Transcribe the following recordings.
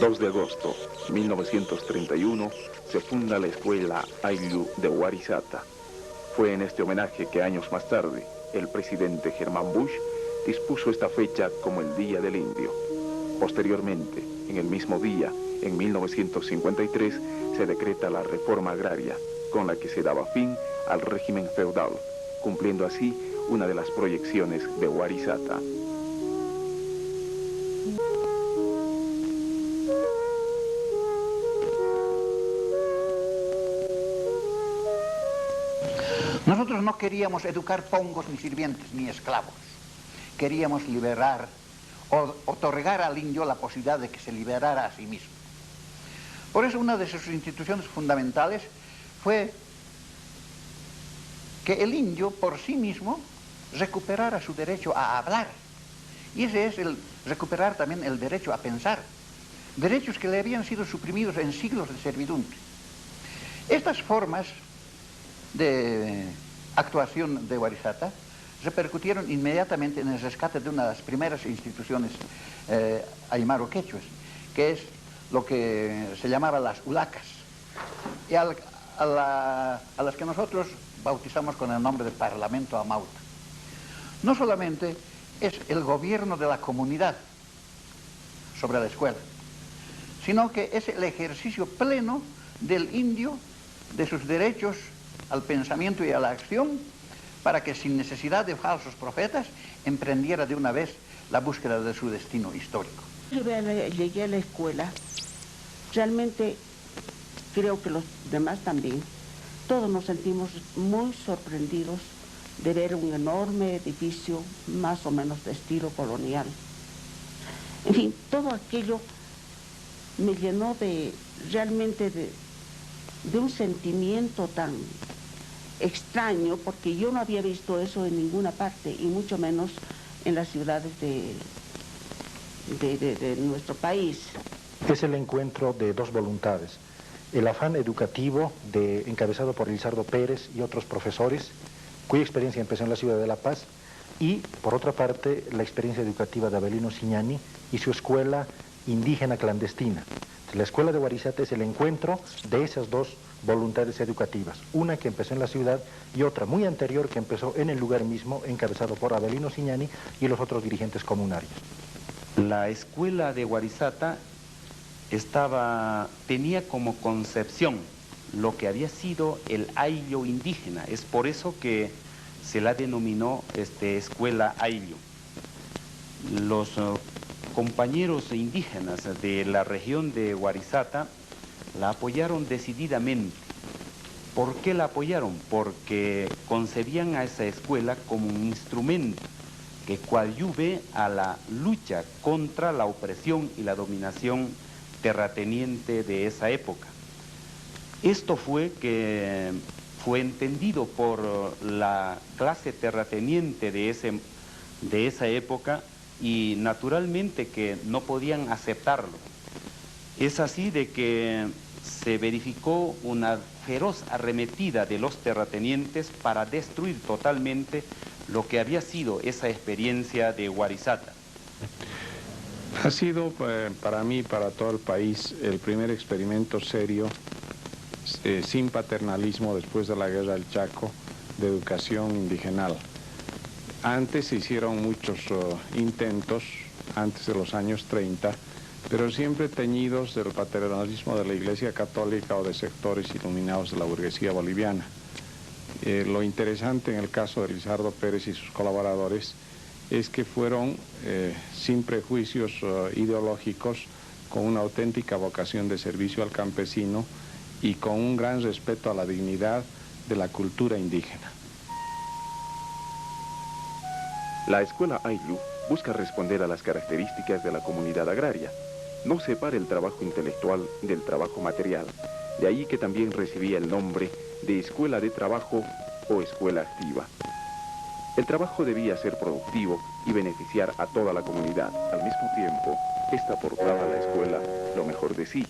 2 de agosto de 1931 se funda la escuela Ayllu de Warisata. Fue en este homenaje que años más tarde el presidente Germán Bush dispuso esta fecha como el Día del Indio. Posteriormente, en el mismo día, en 1953, se decreta la reforma agraria, con la que se daba fin al régimen feudal, cumpliendo así una de las proyecciones de Warisata. Nosotros no queríamos educar pongos ni sirvientes ni esclavos. Queríamos liberar o otorgar al indio la posibilidad de que se liberara a sí mismo. Por eso una de sus instituciones fundamentales fue que el indio por sí mismo recuperara su derecho a hablar. Y ese es el recuperar también el derecho a pensar. Derechos que le habían sido suprimidos en siglos de servidumbre. Estas formas de actuación de Warisata repercutieron inmediatamente en el rescate de una de las primeras instituciones aymaro quechuas, que es lo que se llamaba las ulacas, y a las que nosotros bautizamos con el nombre de Parlamento Amauta. No solamente es el gobierno de la comunidad sobre la escuela, sino que es el ejercicio pleno del indio, de sus derechos al pensamiento y a la acción, para que sin necesidad de falsos profetas emprendiera de una vez la búsqueda de su destino histórico. Llegué a la escuela, realmente creo que los demás también, todos nos sentimos muy sorprendidos de ver un enorme edificio más o menos de estilo colonial. En fin, todo aquello me llenó realmente de un sentimiento tan extraño, porque yo no había visto eso en ninguna parte, y mucho menos en las ciudades de nuestro país. Es el encuentro de dos voluntades: el afán educativo encabezado por Elizardo Pérez y otros profesores, cuya experiencia empezó en la ciudad de La Paz, y por otra parte la experiencia educativa de Avelino Siñani y su escuela indígena clandestina. La escuela de Warisata es el encuentro de esas dos voluntades educativas, una que empezó en la ciudad y otra muy anterior que empezó en el lugar mismo, encabezado por Avelino Siñani y los otros dirigentes comunarios. La escuela de Warisata tenía como concepción lo que había sido el Ayllu indígena. Es por eso que se la denominó escuela Ayllu. Los compañeros indígenas de la región de Warisata la apoyaron decididamente. ¿Por qué la apoyaron? Porque concebían a esa escuela como un instrumento que coadyuve a la lucha contra la opresión y la dominación terrateniente de esa época. Esto fue entendido por la clase terrateniente de esa época, y naturalmente que no podían aceptarlo. Es así de que se verificó una feroz arremetida de los terratenientes para destruir totalmente lo que había sido esa experiencia de Warisata. Ha sido para mí, para todo el país, el primer experimento serio, sin paternalismo, después de la guerra del Chaco, de educación indigenal. Antes se hicieron muchos intentos, antes de los años 30, pero siempre teñidos del paternalismo de la Iglesia Católica o de sectores iluminados de la burguesía boliviana. Lo interesante en el caso de Elizardo Pérez y sus colaboradores es que fueron sin prejuicios ideológicos, con una auténtica vocación de servicio al campesino y con un gran respeto a la dignidad de la cultura indígena. La escuela Ayllu busca responder a las características de la comunidad agraria. No separa el trabajo intelectual del trabajo material. De ahí que también recibía el nombre de escuela de trabajo o escuela activa. El trabajo debía ser productivo y beneficiar a toda la comunidad. Al mismo tiempo, esta aportaba a la escuela lo mejor de sí,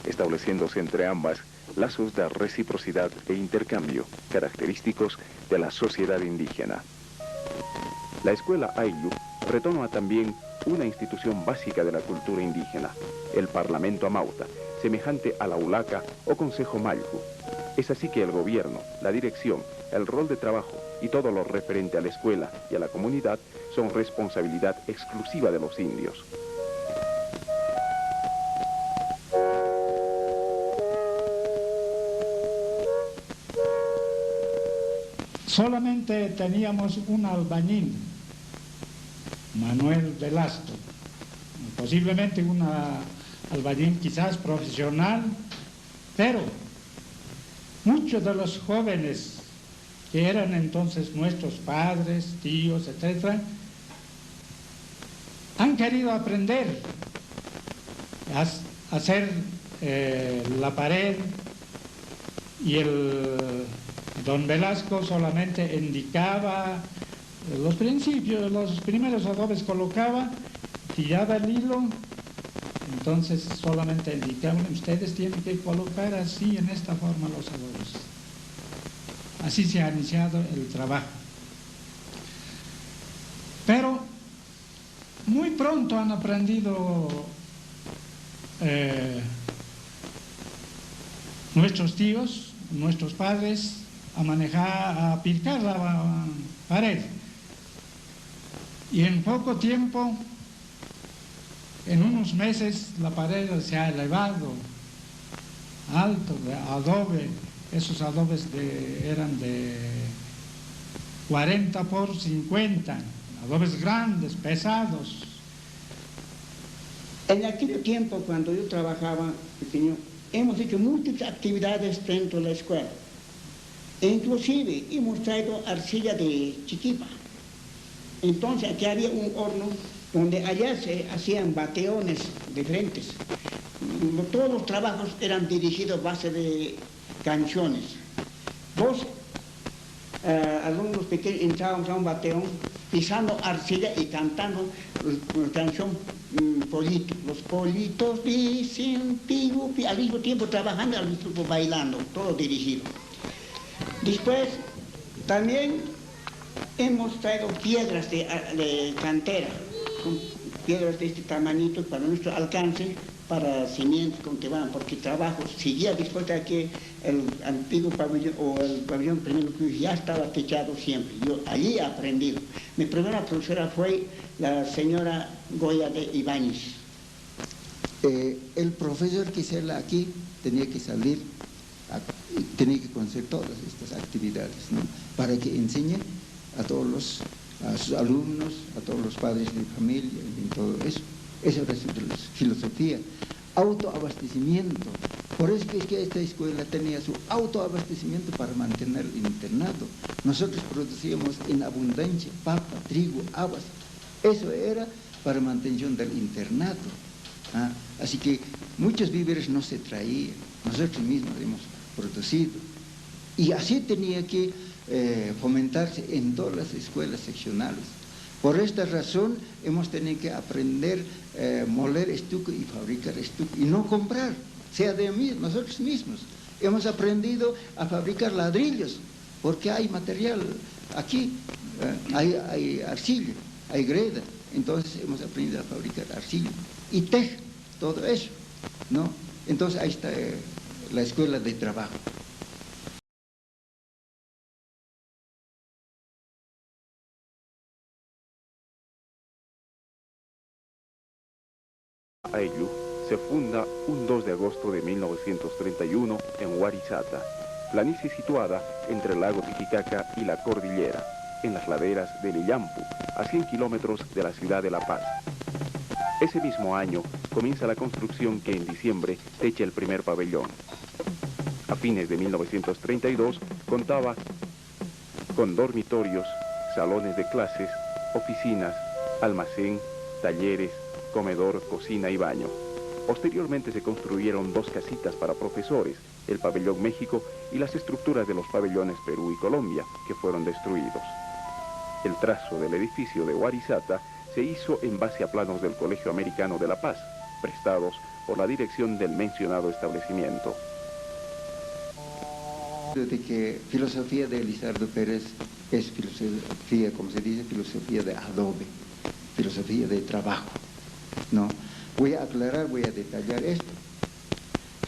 estableciéndose entre ambas lazos de reciprocidad e intercambio, característicos de la sociedad indígena. La escuela Ayllu retoma también una institución básica de la cultura indígena, el Parlamento Amauta, semejante a la Ulaca o Consejo Malhu. Es así que el gobierno, la dirección, el rol de trabajo y todo lo referente a la escuela y a la comunidad son responsabilidad exclusiva de los indios. Solamente teníamos un albañil, Manuel Velasco, posiblemente un albañil quizás profesional, pero muchos de los jóvenes que eran entonces nuestros padres, tíos, etc., han querido aprender a hacer la pared, y el don Velasco solamente indicaba los principios, los primeros adobes colocaba, tiraba el hilo, entonces solamente indicaba: ustedes tienen que colocar así, en esta forma, los adobes. Así se ha iniciado el trabajo. Pero muy pronto han aprendido nuestros tíos, nuestros padres, a manejar, a pintar la pared. Y en poco tiempo, en unos meses, la pared se ha elevado alto, de adobe. Esos adobes eran de 40 por 50, adobes grandes, pesados. En aquel tiempo, cuando yo trabajaba pequeño, hemos hecho muchas actividades dentro de la escuela. E inclusive hemos traído arcilla de Chiquipa. Entonces aquí había un horno donde allá se hacían bateones diferentes. Todos los trabajos eran dirigidos a base de canciones. Dos alumnos pequeños entrábamos a un bateón pisando arcilla y cantando la canción Pollito. Los pollitos dicen pigu, al mismo tiempo trabajando, al mismo tiempo bailando, todo dirigido. Después también hemos traído piedras de cantera, piedras de este tamañito para nuestro alcance, para cimientos que van, porque trabajo seguía después de que el antiguo pabellón o el pabellón primero ya estaba techado siempre. Yo allí he aprendido. Mi primera profesora fue la señora Goya de Ibáñez. El profesor que sale aquí tenía que salir, tenía que conocer todas estas actividades, ¿no?, para que enseñe a sus alumnos, a todos los padres de familia y todo eso. Esa era su filosofía. Autoabastecimiento. Por eso es que esta escuela tenía su autoabastecimiento para mantener el internado. Nosotros producíamos en abundancia papa, trigo, habas. Eso era para mantención del internado. Así que muchos víveres no se traían. Nosotros mismos hemos producido. Y así tenía que fomentarse en todas las escuelas seccionales. Por esta razón hemos tenido que aprender moler estuco y fabricar estuco y no comprar, sea de nosotros mismos. Hemos aprendido a fabricar ladrillos porque hay material aquí, hay arcilla, hay greda. Entonces hemos aprendido a fabricar arcilla y teja, todo eso, ¿no? Entonces ahí está la escuela de trabajo. Ayllu se funda un 2 de agosto de 1931 en Huarizata, planicie situada entre el lago Titicaca y la cordillera, en las laderas del Illampu, a 100 kilómetros de la ciudad de La Paz. Ese mismo año comienza la construcción que en diciembre techa el primer pabellón. A fines de 1932 contaba con dormitorios, salones de clases, oficinas, almacén, talleres, comedor, cocina y baño. Posteriormente se construyeron 2 casitas para profesores, el pabellón México y las estructuras de los pabellones Perú y Colombia, que fueron destruidos. El trazo del edificio de Huarizata se hizo en base a planos del Colegio Americano de La Paz, prestados por la dirección del mencionado establecimiento. De que filosofía de Elizardo Pérez es filosofía, como se dice, filosofía de adobe. filosofía de trabajo, ¿no? Voy a aclarar, voy a detallar esto.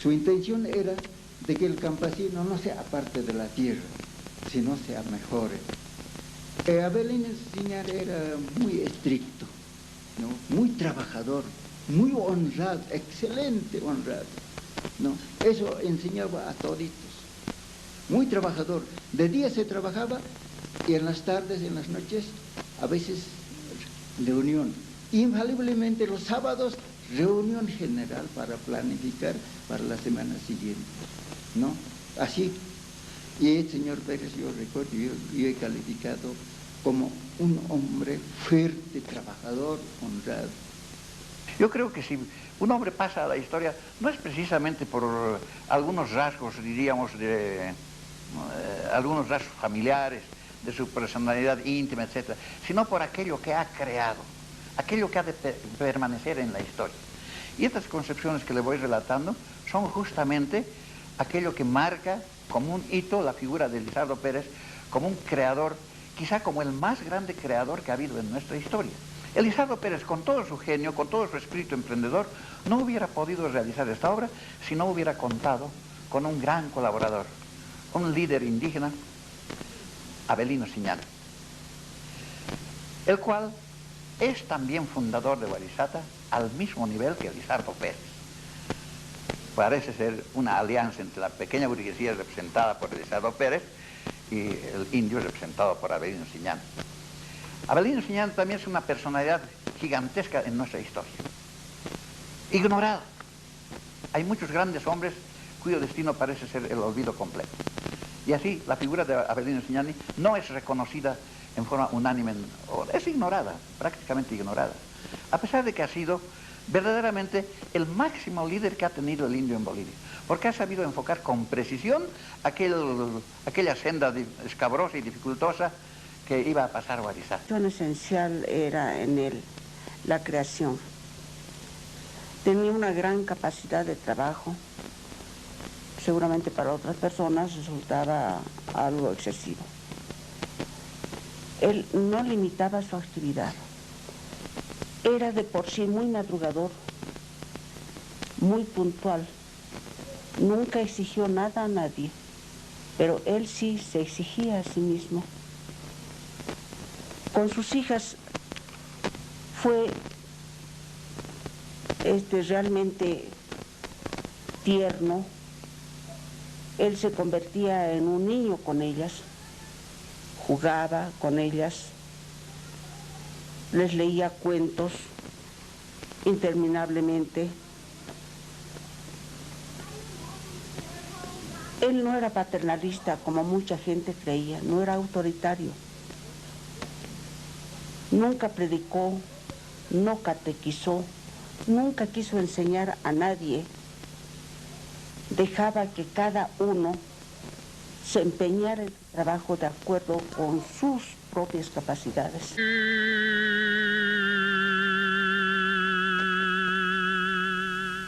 Su intención era de que el campesino no sea parte de la tierra, sino sea mejor. Avelino Siñán era muy estricto, ¿no? Muy trabajador, muy honrado, excelente honrado, ¿no? Eso enseñaba a toditos. Muy trabajador. De día se trabajaba y en las tardes, en las noches, a veces reunión. Infaliblemente los sábados, reunión general para planificar para la semana siguiente, ¿no? Así. Y el señor Pérez, yo recuerdo, yo he calificado como un hombre fuerte, trabajador, honrado. Yo creo que si un hombre pasa a la historia, no es precisamente por algunos rasgos, diríamos, algunos rasgos familiares, de su personalidad íntima, etc., sino por aquello que ha creado, aquello que ha de permanecer en la historia. Y estas concepciones que le voy relatando son justamente aquello que marca como un hito la figura de Lizardo Pérez como un creador, quizá como el más grande creador que ha habido en nuestra historia. Lizardo Pérez, con todo su genio, con todo su espíritu emprendedor, no hubiera podido realizar esta obra si no hubiera contado con un gran colaborador, un líder indígena, Avelino Siñán, el cual es también fundador de Warisata al mismo nivel que Lizardo Pérez. Parece ser una alianza entre la pequeña burguesía representada por Lizardo Pérez y el indio representado por Avelino Siñán. Avelino Siñán también es una personalidad gigantesca en nuestra historia, ignorada. Hay muchos grandes hombres cuyo destino parece ser el olvido completo. Y así la figura de Avelino Siñán no es reconocida en forma unánime, es ignorada, prácticamente ignorada, a pesar de que ha sido verdaderamente el máximo líder que ha tenido el indio en Bolivia, porque ha sabido enfocar con precisión aquella senda escabrosa y dificultosa que iba a pasar Warisata. Lo esencial era en él la creación. Tenía una gran capacidad de trabajo. Seguramente para otras personas resultaba algo excesivo. Él no limitaba su actividad. Era de por sí muy madrugador, muy puntual. Nunca exigió nada a nadie, pero él sí se exigía a sí mismo. Con sus hijas fue realmente tierno. Él se convertía en un niño con ellas, jugaba con ellas, les leía cuentos interminablemente. Él no era paternalista como mucha gente creía, no era autoritario. Nunca predicó, no catequizó, nunca quiso enseñar a nadie. Dejaba que cada uno se empeñara en el trabajo de acuerdo con sus propias capacidades.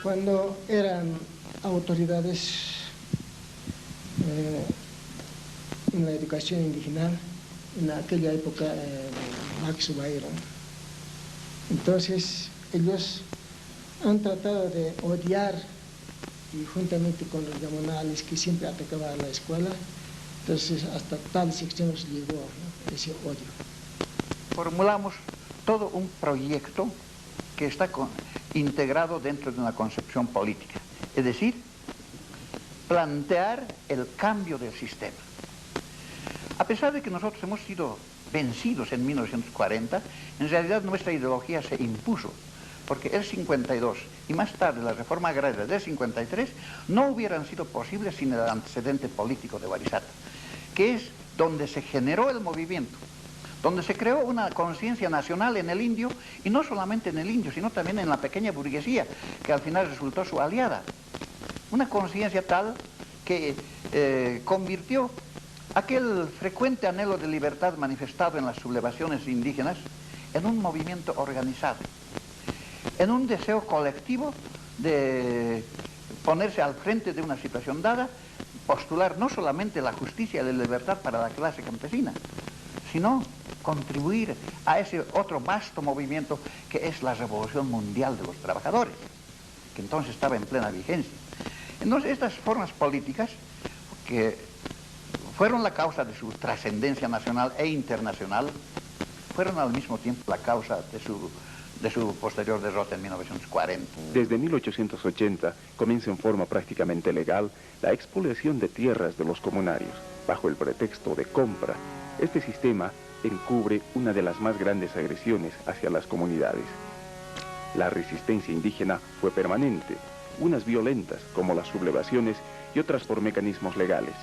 Cuando eran autoridades en la educación indígena, en aquella época Max Byron, entonces ellos han tratado de odiar, y juntamente con los gamonales que siempre atacaban a la escuela, entonces hasta tales extremos llegó, ¿no?, ese odio. Formulamos todo un proyecto que está integrado dentro de una concepción política, es decir, plantear el cambio del sistema. A pesar de que nosotros hemos sido vencidos en 1940, en realidad nuestra ideología se impuso, porque el 52 y más tarde la reforma agraria del 53 no hubieran sido posibles sin el antecedente político de Warisata, que es donde se generó el movimiento, donde se creó una conciencia nacional en el indio, y no solamente en el indio, sino también en la pequeña burguesía, que al final resultó su aliada. Una conciencia tal que convirtió aquel frecuente anhelo de libertad manifestado en las sublevaciones indígenas en un movimiento organizado, en un deseo colectivo de ponerse al frente de una situación dada, postular no solamente la justicia y la libertad para la clase campesina, sino contribuir a ese otro vasto movimiento que es la Revolución Mundial de los Trabajadores, que entonces estaba en plena vigencia. Entonces estas formas políticas que fueron la causa de su trascendencia nacional e internacional, fueron al mismo tiempo la causa de su posterior derrota en 1940. Desde 1880 comienza en forma prácticamente legal la expoliación de tierras de los comunarios, bajo el pretexto de compra. Este sistema encubre una de las más grandes agresiones hacia las comunidades. La resistencia indígena fue permanente, unas violentas como las sublevaciones y otras por mecanismos legales.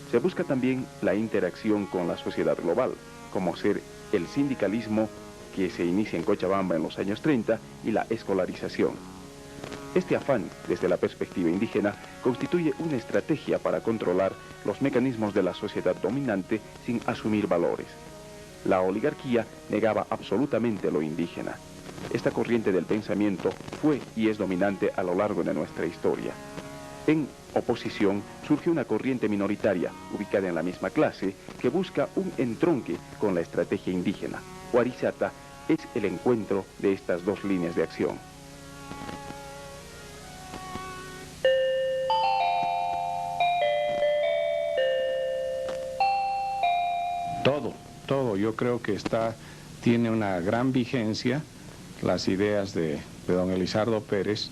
Se busca también la interacción con la sociedad global, como ser el sindicalismo que se inicia en Cochabamba en los años 30 y la escolarización. Este afán, desde la perspectiva indígena, constituye una estrategia para controlar los mecanismos de la sociedad dominante sin asumir valores. La oligarquía negaba absolutamente lo indígena. Esta corriente del pensamiento fue y es dominante a lo largo de nuestra historia. En oposición surge una corriente minoritaria, ubicada en la misma clase, que busca un entronque con la estrategia indígena. Warisata es el encuentro de estas dos líneas de acción. Todo, yo creo que tiene una gran vigencia, las ideas de don Elizardo Pérez.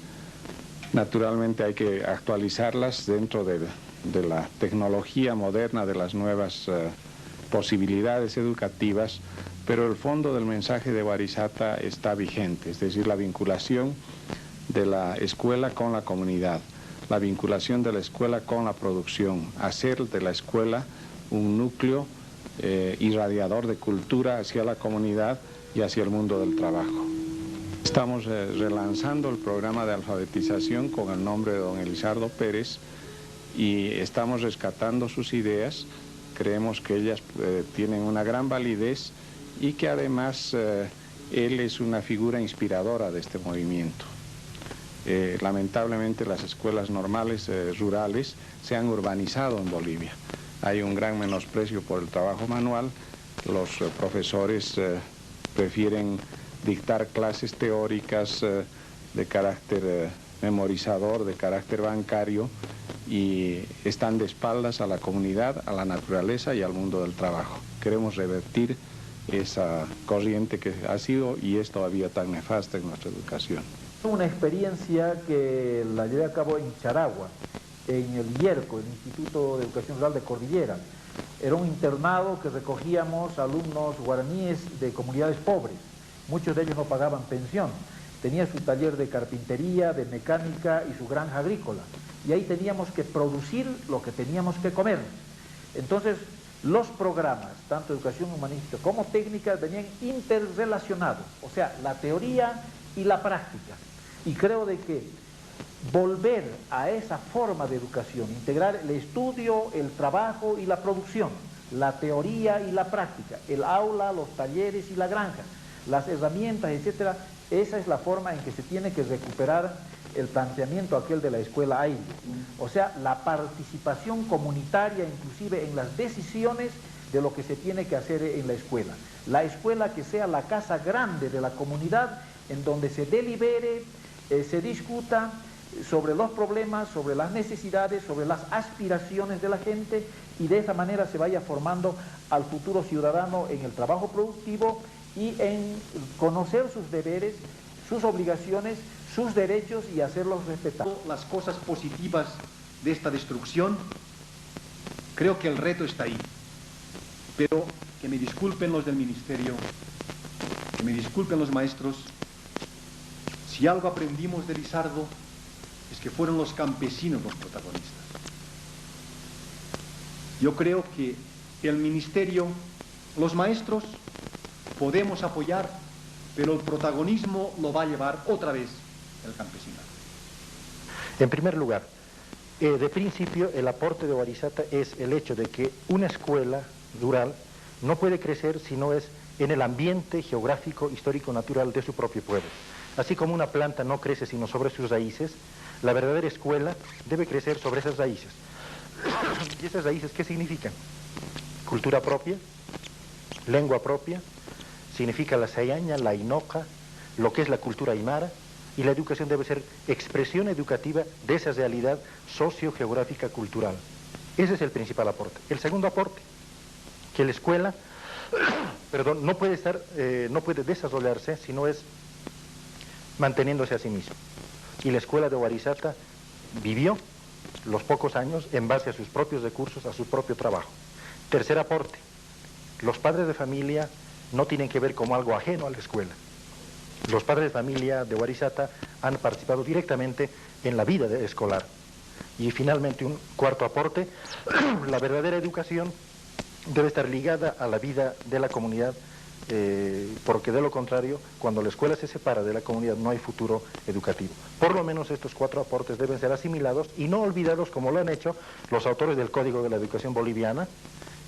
Naturalmente hay que actualizarlas dentro de la tecnología moderna, de las nuevas posibilidades educativas, pero el fondo del mensaje de Warisata está vigente, es decir, la vinculación de la escuela con la comunidad, la vinculación de la escuela con la producción, hacer de la escuela un núcleo irradiador de cultura hacia la comunidad y hacia el mundo del trabajo. Estamos relanzando el programa de alfabetización con el nombre de don Elizardo Pérez y estamos rescatando sus ideas. Creemos que ellas tienen una gran validez y que además él es una figura inspiradora de este movimiento. Lamentablemente las escuelas normales rurales se han urbanizado en Bolivia. Hay un gran menosprecio por el trabajo manual. Los profesores prefieren dictar clases teóricas de carácter memorizador, de carácter bancario, y están de espaldas a la comunidad, a la naturaleza y al mundo del trabajo. Queremos revertir esa corriente que ha sido y es todavía tan nefasta en nuestra educación. Una experiencia que la llevé a cabo en Charagua, en el IERCO, el Instituto de Educación Rural de Cordillera. Era un internado que recogíamos alumnos guaraníes de comunidades pobres. Muchos de ellos no pagaban pensión. Tenía su taller de carpintería, de mecánica y su granja agrícola. Y ahí teníamos que producir lo que teníamos que comer. Entonces, los programas, tanto educación humanística como técnica, venían interrelacionados. O sea, la teoría y la práctica. Y creo de que volver a esa forma de educación, integrar el estudio, el trabajo y la producción, la teoría y la práctica, el aula, los talleres y la granja, las herramientas, etcétera, esa es la forma en que se tiene que recuperar el planteamiento aquel de la escuela AIL. O sea, la participación comunitaria inclusive en las decisiones de lo que se tiene que hacer en la escuela. La escuela que sea la casa grande de la comunidad en donde se delibere, se discuta sobre los problemas, sobre las necesidades, sobre las aspiraciones de la gente, y de esa manera se vaya formando al futuro ciudadano en el trabajo productivo y en conocer sus deberes, sus obligaciones, sus derechos y hacerlos respetar. Las cosas positivas de esta destrucción, creo que el reto está ahí. Pero que me disculpen los del ministerio, que me disculpen los maestros, si algo aprendimos de Lizardo es que fueron los campesinos los protagonistas. Yo creo que el ministerio, los maestros, podemos apoyar, pero el protagonismo lo va a llevar otra vez el campesinado. En primer lugar, de principio el aporte de Warisata es el hecho de que una escuela rural no puede crecer si no es en el ambiente geográfico, histórico, natural de su propio pueblo. Así como una planta no crece sino sobre sus raíces, la verdadera escuela debe crecer sobre esas raíces. ¿Y esas raíces qué significan? Cultura propia, lengua propia, significa la sayaña, la inoca, lo que es la cultura aymara, y la educación debe ser expresión educativa de esa realidad sociogeográfica cultural. Ese es el principal aporte. El segundo aporte, que la escuela no puede desarrollarse si no es manteniéndose a sí mismo. Y la escuela de Warisata vivió los pocos años en base a sus propios recursos, a su propio trabajo. Tercer aporte, los padres de familia no tienen que ver como algo ajeno a la escuela. Los padres de familia de Warisata han participado directamente en la vida escolar. Y finalmente un cuarto aporte, la verdadera educación debe estar ligada a la vida de la comunidad, porque de lo contrario, cuando la escuela se separa de la comunidad no hay futuro educativo. Por lo menos estos cuatro aportes deben ser asimilados y no olvidados como lo han hecho los autores del Código de la Educación Boliviana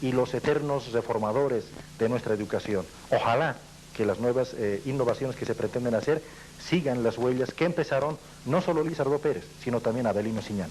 y los eternos reformadores de nuestra educación. Ojalá que las nuevas innovaciones que se pretenden hacer sigan las huellas que empezaron no solo Lizardo Pérez, sino también Avelino Siñán.